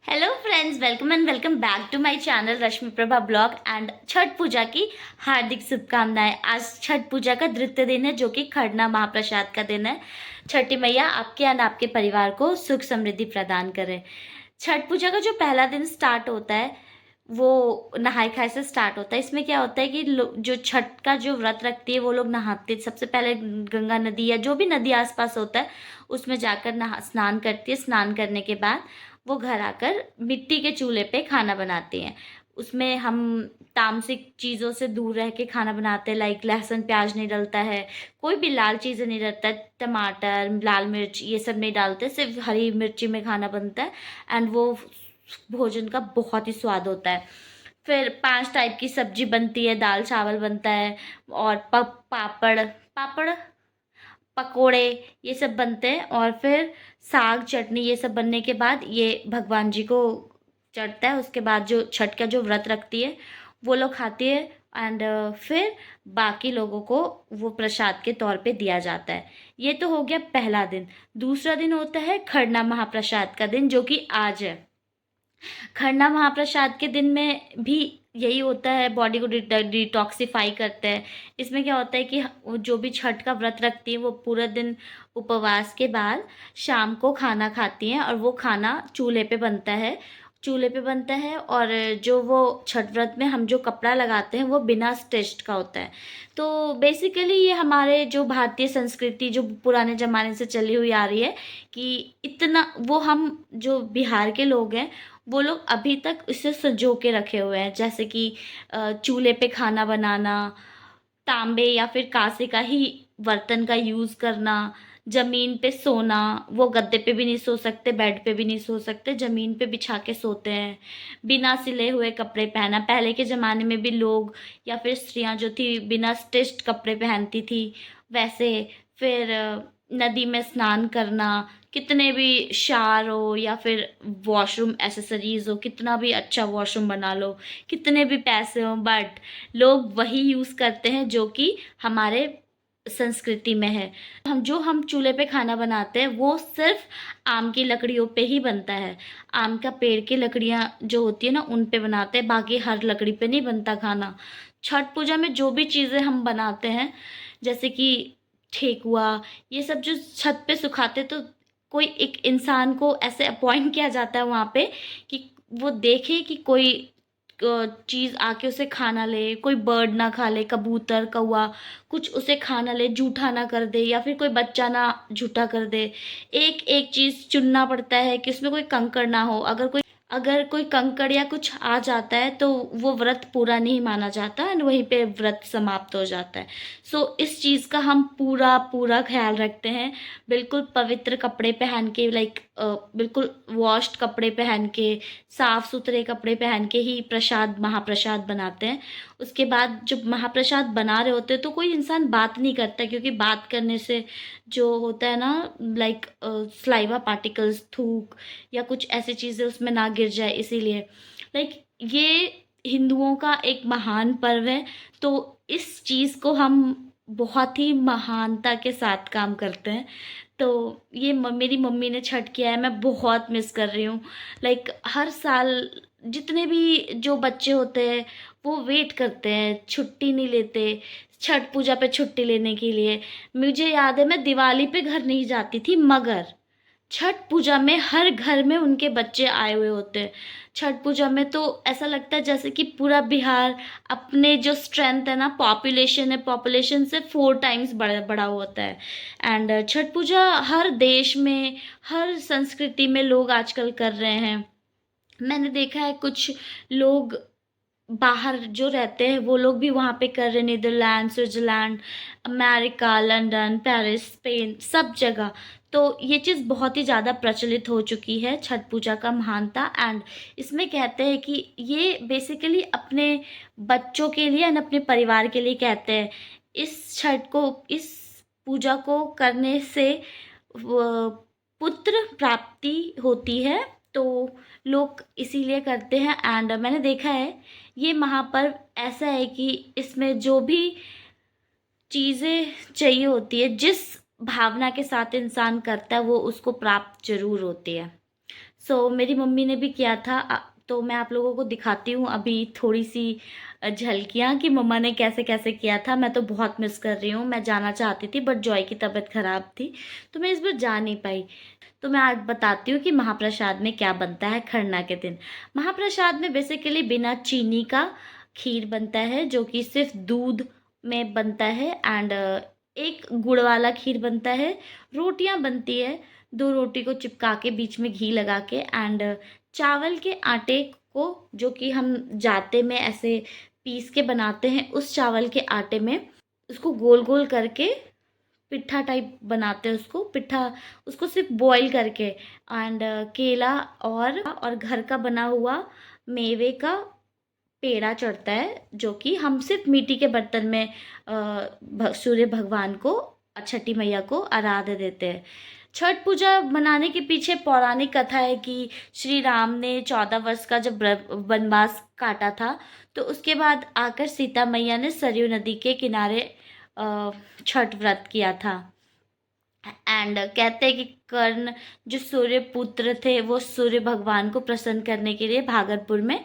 Hello friends, welcome and welcome back to my channel Rashmi Prabha blog and Chhath Puja की हार्दिक शुभकामनाएं। आज छठ पूजा का द्वितीय दिन है, जो कि खरना महाप्रसाद का दिन है। छठी मैया आपके एंड आपके परिवार को सुख समृद्धि प्रदान करे। छठ पूजा का जो पहला दिन स्टार्ट होता है वो नहाय खाए से स्टार्ट होता है। इसमें क्या होता है कि जो छठ का जो व्रत रखती है वो लोग नहाते, सबसे पहले गंगा नदी या जो भी नदी आसपास होता है उसमें जाकर नहा स्नान करती है। स्नान करने के बाद वो घर आकर मिट्टी के चूल्हे पे खाना बनाती हैं। उसमें हम तामसिक चीज़ों से दूर रह के खाना बनाते हैं, लाइक लहसुन प्याज नहीं डलता है, कोई भी लाल चीज़ें नहीं डलता है, टमाटर लाल मिर्च ये सब नहीं डालते, सिर्फ हरी मिर्ची में खाना बनता है। एंड वो भोजन का बहुत ही स्वाद होता है। फिर 5 टाइप की सब्जी बनती है, दाल चावल बनता है और पापड़ पापड़ पकोड़े ये सब बनते हैं। और फिर साग चटनी ये सब बनने के बाद ये भगवान जी को चढ़ता है। उसके बाद जो छठ का जो व्रत रखती है वो लोग खाती है। एंड फिर बाकी लोगों को वो प्रसाद के तौर पे दिया जाता है। ये तो हो गया पहला दिन। दूसरा दिन होता है खरना महाप्रसाद का दिन, जो कि आज है। खरना महाप्रसाद के दिन में भी यही होता है, बॉडी को डिटॉक्सिफाई करते हैं। इसमें क्या होता है कि वो जो भी छठ का व्रत रखती है वो पूरा दिन उपवास के बाद शाम को खाना खाती हैं, और वो खाना चूल्हे पे बनता है। चूल्हे पे बनता है, और जो वो छठ व्रत में हम जो कपड़ा लगाते हैं वो बिना स्टिच्ड का होता है। तो बेसिकली ये हमारे जो भारतीय संस्कृति जो पुराने ज़माने से चली हुई आ रही है कि इतना वो हम जो बिहार के लोग हैं वो लोग अभी तक इसे संजो के रखे हुए हैं। जैसे कि चूल्हे पे खाना बनाना, तांबे या फिर कांसे का ही बर्तन का यूज़ करना, ज़मीन पे सोना, वो गद्दे पे भी नहीं सो सकते, बेड पे भी नहीं सो सकते, ज़मीन पे बिछा के सोते हैं, बिना सिले हुए कपड़े पहना। पहले के ज़माने में भी लोग या फिर स्त्रियां जो थी बिना स्टिच्ड कपड़े पहनती थी वैसे। फिर नदी में स्नान करना, कितने भी शावर हो या फिर वॉशरूम एसेसरीज हो, कितना भी अच्छा वॉशरूम बना लो, कितने भी पैसे हो, बट लोग वही यूज़ करते हैं जो कि हमारे संस्कृति में है। हम चूल्हे पे खाना बनाते हैं वो सिर्फ आम की लकड़ियों पे ही बनता है। आम का पेड़ की लकड़ियाँ जो होती है ना उन पे बनाते हैं, बाकी हर लकड़ी पे नहीं बनता खाना। छठ पूजा में जो भी चीज़ें हम बनाते हैं, जैसे कि ठेकुआ, ये सब जो छत पे सुखाते, तो कोई एक इंसान को ऐसे अपॉइंट किया जाता है वहाँ पे कि वो देखे कि कोई चीज़ आके उसे खा ना ले, कोई बर्ड ना खा ले, कबूतर कौवा कुछ उसे खा ना ले, जूठा ना कर दे, या फिर कोई बच्चा ना जूठा कर दे। एक एक चीज़ चुनना पड़ता है कि उसमें कोई कंकड़ ना हो। अगर कोई कंकड़ या कुछ आ जाता है तो वो व्रत पूरा नहीं माना जाता एंड वहीं पे व्रत समाप्त हो जाता है। सो इस चीज़ का हम पूरा पूरा ख्याल रखते हैं। बिल्कुल पवित्र कपड़े पहन के, लाइक बिल्कुल वॉश्ड कपड़े पहन के, साफ सुथरे कपड़े पहन के ही प्रसाद महाप्रसाद बनाते हैं। उसके बाद जब महाप्रसाद बना रहे होते हैं तो कोई इंसान बात नहीं करता, क्योंकि बात करने से जो होता है ना, लाइक स्लाइवा पार्टिकल्स, थूक या कुछ ऐसी चीज़ें उसमें ना गिर जाए, इसीलिए। लाइक ये हिंदुओं का एक महान पर्व है, तो इस चीज़ को हम बहुत ही महानता के साथ काम करते हैं। तो ये मेरी मम्मी ने छठ किया है, मैं बहुत मिस कर रही हूँ। लाइक हर साल जितने भी जो बच्चे होते हैं वो वेट करते हैं, छुट्टी नहीं लेते छठ पूजा पे छुट्टी लेने के लिए। मुझे याद है मैं दिवाली पे घर नहीं जाती थी, मगर छठ पूजा में हर घर में उनके बच्चे आए हुए होते हैं। छठ पूजा में तो ऐसा लगता है जैसे कि पूरा बिहार अपने जो स्ट्रेंथ है ना, पॉपुलेशन है, पॉपुलेशन से 4 टाइम्स बड़ा बड़ा होता है। एंड छठ पूजा हर देश में, हर संस्कृति में लोग आजकल कर रहे हैं। मैंने देखा है कुछ लोग बाहर जो रहते हैं वो लोग भी वहाँ पे कर रहे हैं, Netherland, Switzerland, America, London, Paris, Spain, सब जगह। तो ये चीज़ बहुत ही ज़्यादा प्रचलित हो चुकी है छठ पूजा का महानता। एंड इसमें कहते हैं कि ये बेसिकली अपने बच्चों के लिए एंड अपने परिवार के लिए कहते हैं। इस पूजा को करने से पुत्र प्राप्ति होती है, तो लोग इसीलिए करते हैं। एंड मैंने देखा है ये महापर्व ऐसा है कि इसमें जो भी चीज़ें चाहिए होती है, जिस भावना के साथ इंसान करता है वो उसको प्राप्त जरूर होती है। मेरी मम्मी ने भी किया था। तो मैं आप लोगों को दिखाती हूँ अभी थोड़ी सी झलकियाँ कि मम्मा ने कैसे कैसे किया था। मैं तो बहुत मिस कर रही हूँ, मैं जाना चाहती थी बट जॉय की तबीयत खराब थी तो मैं इस बार जा नहीं पाई। तो मैं आज बताती हूँ कि महाप्रसाद में क्या बनता है खरना के दिन। महाप्रसाद में बेसिकली बिना चीनी का खीर बनता है जो कि सिर्फ दूध में बनता है, एंड एक गुड़ वाला खीर बनता है। रोटियां बनती है, दो रोटी को चिपका के बीच में घी लगा के, एंड चावल के आटे को, जो कि हम जाते में ऐसे पीस के बनाते हैं, उस चावल के आटे में उसको गोल गोल करके पिट्ठा टाइप बनाते हैं। उसको पिट्ठा, उसको सिर्फ बॉईल करके, एंड केला और घर का बना हुआ मेवे का पेड़ा चढ़ता है, जो कि हम सिर्फ मिट्टी के बर्तन में सूर्य भगवान को, छठी मैया को आराध्य देते हैं। छठ पूजा मनाने के पीछे पौराणिक कथा है कि श्री राम ने 14 वर्ष का जब वनवास काटा था, तो उसके बाद आकर सीता मैया ने सरयू नदी के किनारे छठ व्रत किया था। एंड कहते हैं कि कर्ण जो सूर्य पुत्र थे, वो सूर्य भगवान को प्रसन्न करने के लिए भागलपुर में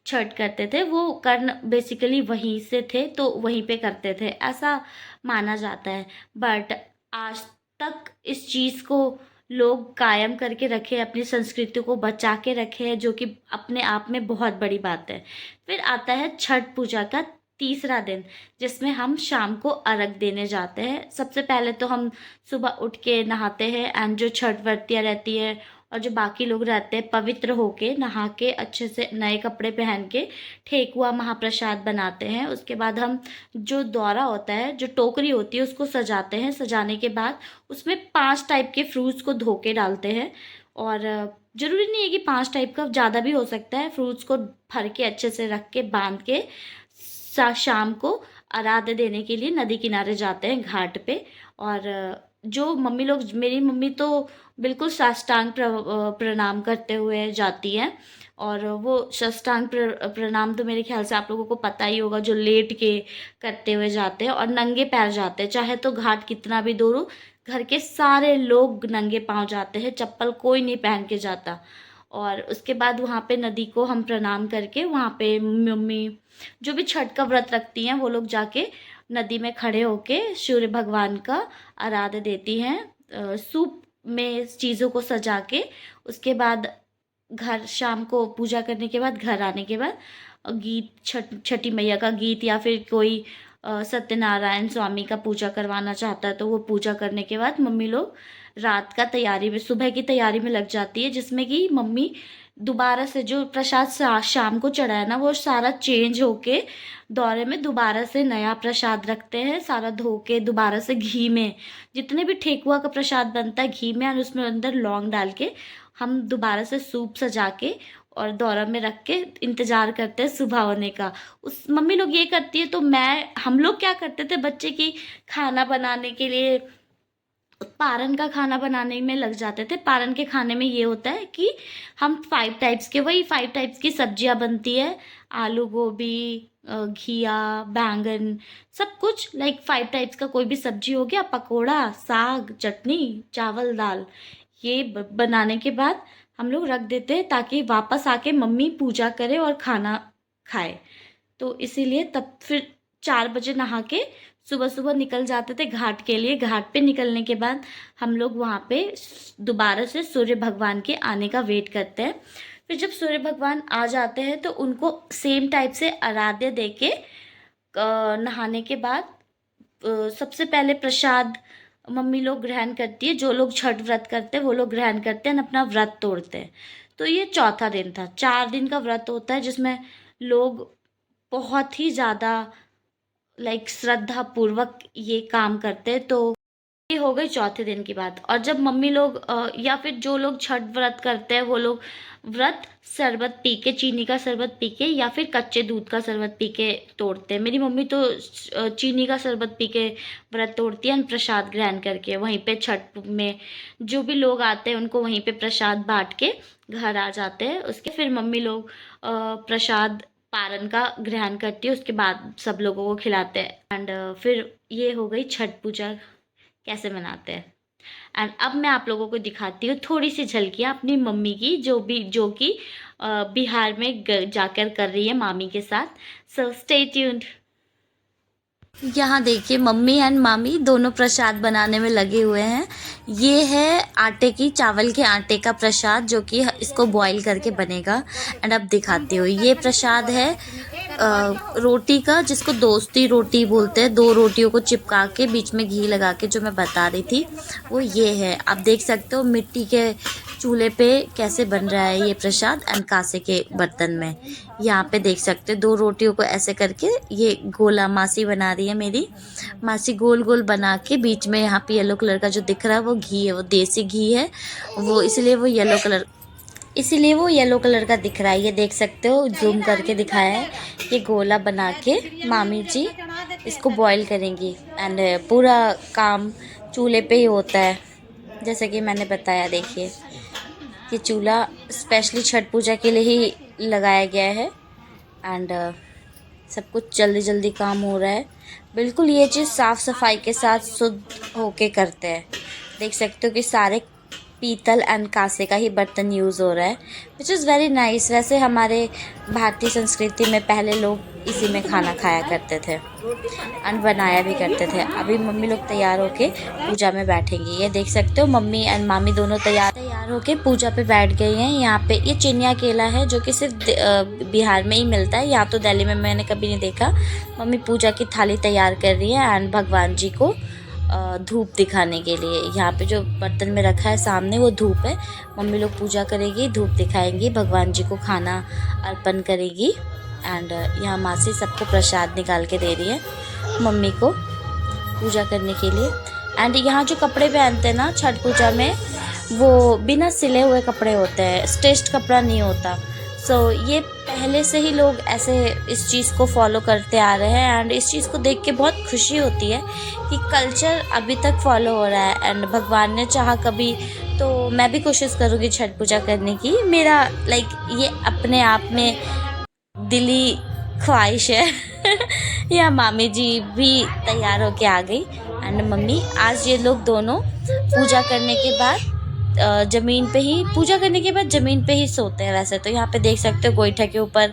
छठ करते थे। वो कर्ण बेसिकली वहीं से थे तो वहीं पे करते थे, ऐसा माना जाता है। बट आज तक इस चीज़ को लोग कायम करके रखे, अपनी संस्कृति को बचा के रखे हैं, जो कि अपने आप में बहुत बड़ी बात है। फिर आता है छठ पूजा का तीसरा दिन, जिसमें हम शाम को अर्घ देने जाते हैं। सबसे पहले तो हम सुबह उठ के नहाते हैं, एंड जो छठ व्रतियाँ रहती है और जो बाकी लोग रहते हैं, पवित्र होके नहा के अच्छे से नए कपड़े पहन के ठेकुआ महाप्रसाद बनाते हैं। उसके बाद हम जो दौरा होता है, जो टोकरी होती है, उसको सजाते हैं। सजाने के बाद उसमें 5 टाइप के फ्रूट्स को धो के डालते हैं, और ज़रूरी नहीं है कि 5 टाइप का, ज़्यादा भी हो सकता है। फ्रूट्स को भर के अच्छे से रख के बांध के शाम को आराध्य देने के लिए नदी किनारे जाते हैं, घाट पे। और जो मम्मी लोग, मेरी मम्मी तो बिल्कुल साष्टांग प्रणाम करते हुए जाती हैं। और वो साष्टांग प्रणाम तो मेरे ख्याल से आप लोगों को पता ही होगा, जो लेट के करते हुए जाते हैं और नंगे पैर जाते हैं। चाहे तो घाट कितना भी दूर हो, घर के सारे लोग नंगे पाँव जाते हैं, चप्पल कोई नहीं पहन के जाता। और उसके बाद वहाँ पे नदी को हम प्रणाम करके, वहाँ पे मम्मी जो भी छठ का व्रत रखती हैं, वो लोग जाके नदी में खड़े होके सूर्य भगवान का आराध्य देती हैं, सूप में चीज़ों को सजा के। उसके बाद घर, शाम को पूजा करने के बाद घर आने के बाद गीत, छठी मैया का गीत, या फिर कोई सत्यनारायण स्वामी का पूजा करवाना चाहता है तो वो पूजा करने के बाद मम्मी लोग रात का तैयारी में, सुबह की तैयारी में लग जाती है, जिसमें कि मम्मी दोबारा से जो प्रसाद शाम को चढ़ा है ना, वो सारा चेंज होके दौरे में दोबारा से नया प्रसाद रखते हैं, सारा धो के दोबारा से घी में, जितने भी ठेकुआ का प्रसाद बनता है घी में, और उसमें अंदर लौंग डाल के हम दोबारा से सूप सजा के और दौरा में रख के इंतज़ार करते हैं सुबह होने का। उस मम्मी लोग ये करती है, तो हम लोग क्या करते थे, बच्चे की खाना बनाने के लिए पारन का खाना बनाने में लग जाते थे। पारन के खाने में ये होता है कि हम 5 टाइप्स के, वही 5 टाइप्स की सब्जियां बनती है, आलू गोभी, घिया, बैंगन, सब कुछ, लाइक 5 टाइप्स का कोई भी सब्जी हो गया, पकोड़ा, साग, चटनी, चावल, दाल। ये बनाने के बाद हम लोग रख देते हैं ताकि वापस आके मम्मी पूजा करे और खाना खाए। तो इसीलिए तब फिर 4 बजे नहा के सुबह सुबह निकल जाते थे घाट के लिए। घाट पे निकलने के बाद हम लोग वहाँ पे दोबारा से सूर्य भगवान के आने का वेट करते हैं। फिर जब सूर्य भगवान आ जाते हैं तो उनको सेम टाइप से आराध्य दे के नहाने के बाद सबसे पहले प्रसाद मम्मी लोग ग्रहण करती है। जो लोग छठ व्रत करते हैं वो लोग ग्रहण करते हैं, अपना व्रत तोड़ते हैं। तो ये चौथा दिन था। 4 दिन का व्रत होता है जिसमें लोग बहुत ही ज़्यादा लाइक श्रद्धा पूर्वक ये काम करते हैं। तो ये हो गई चौथे दिन की बात। और जब मम्मी लोग या फिर जो लोग छठ व्रत करते हैं वो लोग व्रत शरबत पी के, चीनी का शरबत पी के या फिर कच्चे दूध का शरबत पी के तोड़ते हैं। मेरी मम्मी तो चीनी का शरबत पी के व्रत तोड़ती है, प्रसाद ग्रहण करके। वहीं पे छठ में जो भी लोग आते हैं उनको वहीं पे प्रसाद बांट के घर आ जाते हैं। उसके फिर मम्मी लोग प्रसाद पारन का ग्रहण करती है, उसके बाद सब लोगों को खिलाते हैं। एंड फिर ये हो गई छठ पूजा कैसे मनाते हैं। एंड अब मैं आप लोगों को दिखाती हूँ थोड़ी सी झलकियाँ अपनी मम्मी की, जो कि बिहार में जाकर कर रही है मामी के साथ। So stay tuned. यहाँ देखिए मम्मी एंड मामी दोनों प्रसाद बनाने में लगे हुए हैं। ये है आटे की, चावल के आटे का प्रसाद, जो कि इसको बॉईल करके बनेगा। एंड अब दिखाती हूँ, ये प्रसाद है रोटी का, जिसको दोस्ती रोटी बोलते हैं। 2 रोटियों को चिपका के बीच में घी लगा के, जो मैं बता रही थी वो ये है। आप देख सकते हो मिट्टी के चूल्हे पे कैसे बन रहा है ये प्रसाद, एंड कांसे के बर्तन में। यहाँ पे देख सकते हो 2 रोटियों को ऐसे करके ये गोला मासी बना रही है मेरी मासी, गोल गोल बना के बीच में यहाँ पे येलो कलर का जो दिख रहा है वो घी है, वो देसी घी है वो, इसलिए वो येलो कलर का दिख रहा है। ये देख सकते हो, जूम करके दिखाया है। ये गोला बना के मामी जी इसको बॉईल करेंगी। एंड पूरा काम चूल्हे पे ही होता है, जैसे कि मैंने बताया। देखिए ये चूल्हा स्पेशली छठ पूजा के लिए ही लगाया गया है। एंड सब कुछ जल्दी जल्दी काम हो रहा है। बिल्कुल ये चीज़ साफ़ सफाई के साथ शुद्ध होके करते हैं। देख सकते हो कि सारे पीतल एंड कांसे का ही बर्तन यूज़ हो रहा है, विच इज़ वेरी नाइस। वैसे हमारे भारतीय संस्कृति में पहले लोग इसी में खाना खाया करते थे एंड बनाया भी करते थे। अभी मम्मी लोग तैयार होके पूजा में बैठेंगी। ये देख सकते हो मम्मी एंड मामी दोनों तैयार होके पूजा पे बैठ गई हैं। यहाँ पे ये चिनिया केला है, जो कि सिर्फ बिहार में ही मिलता है, यहाँ तो दिल्ली में मैंने कभी नहीं देखा। मम्मी पूजा की थाली तैयार कर रही है एंड भगवान जी को धूप दिखाने के लिए। यहाँ पे जो बर्तन में रखा है सामने वो धूप है। मम्मी लोग पूजा करेगी, धूप दिखाएंगी, भगवान जी को खाना अर्पण करेगी। एंड यहाँ मासी सबको प्रसाद निकाल के दे रही है मम्मी को पूजा करने के लिए। एंड यहाँ जो कपड़े पहनते हैं ना छठ पूजा में, वो बिना सिले हुए कपड़े होते हैं, स्टिच्ड कपड़ा नहीं होता। सो ये पहले से ही लोग ऐसे इस चीज़ को फॉलो करते आ रहे हैं। एंड इस चीज़ को देख के बहुत खुशी होती है कि कल्चर अभी तक फॉलो हो रहा है। एंड भगवान ने चाहा कभी तो मैं भी कोशिश करूँगी छठ पूजा करने की। मेरा ये अपने आप में दिली ख्वाहिश है। या मामी जी भी तैयार होके आ गई। एंड मम्मी आज ये लोग दोनों पूजा करने के बाद ज़मीन पे ही सोते हैं। वैसे तो यहाँ पे देख सकते हो गोईठा के ऊपर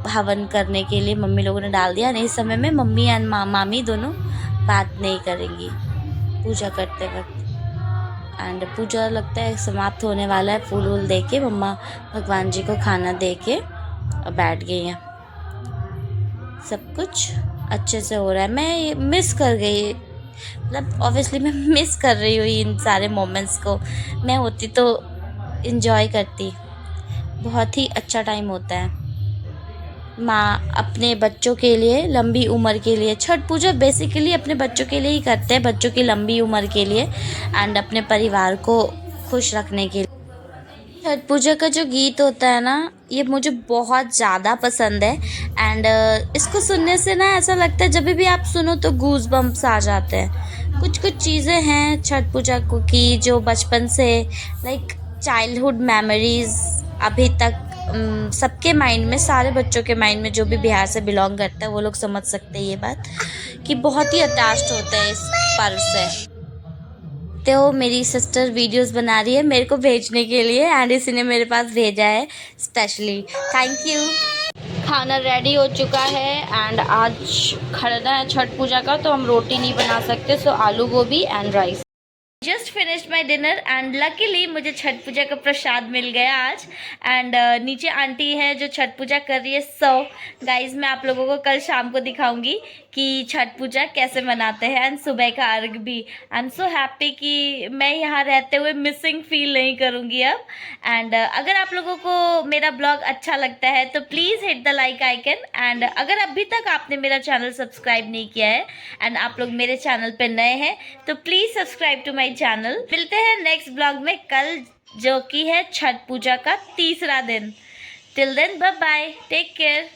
हवन करने के लिए मम्मी लोगों ने डाल दिया। इस समय में मम्मी एंड मामी दोनों बात नहीं करेंगी पूजा करते वक्त। एंड पूजा लगता है समाप्त होने वाला है। फूल वूल दे के मम्मा भगवान जी को खाना दे के बैठ गई हैं। सब कुछ अच्छे से हो रहा है। मैं मिस कर गई, मतलब ऑब्वियसली मैं मिस कर रही हूँ इन सारे मोमेंट्स को। मैं होती तो इन्जॉय करती। बहुत ही अच्छा टाइम होता है। माँ अपने बच्चों के लिए, लंबी उम्र के लिए, छठ पूजा बेसिकली अपने बच्चों के लिए ही करते हैं, बच्चों की लंबी उम्र के लिए एंड अपने परिवार को खुश रखने के लिए। छठ पूजा का जो गीत होता है ना, ये मुझे बहुत ज़्यादा पसंद है। एंड इसको सुनने से ना ऐसा लगता है जब भी आप सुनो तो गूज बम्प्स आ जाते हैं। कुछ चीज़ें हैं छठ पूजा को की जो बचपन से चाइल्डहुड मेमोरीज़ अभी तक सबके माइंड में, सारे बच्चों के माइंड में जो भी बिहार से बिलोंग करता है वो लोग समझ सकते हैं ये बात कि बहुत ही अटैच्ड होते हैं इस पर्व से। तो मेरी सिस्टर वीडियोस बना रही है मेरे को भेजने के लिए एंड इसी ने मेरे पास भेजा है स्पेशली। Thank you. खाना रेडी हो चुका है एंड आज खरना है छठ पूजा का, तो हम रोटी नहीं बना सकते, सो आलू गोभी and rice. Just finished my dinner and luckily मुझे छठ पूजा का प्रसाद मिल गया आज। एंड नीचे आंटी है जो छठ पूजा कर रही है। सो गाइज मैं आप लोगों को कल शाम को दिखाऊंगी कि छठ पूजा कैसे मनाते हैं एंड सुबह का अर्घ भी। आई एम सो हैप्पी कि मैं यहाँ रहते हुए मिसिंग फील नहीं करूँगी अब। एंड अगर आप लोगों को मेरा ब्लॉग अच्छा लगता है तो please hit the like icon. And अगर अभी तक आपने मेरा चैनल सब्सक्राइब नहीं किया है एंड आप लोग मेरे चैनल पे नए हैं तो please subscribe to my channel. मिलते हैं नेक्स्ट ब्लॉग में कल, जो कि है छठ पूजा का तीसरा दिन। Till then bye bye, take care.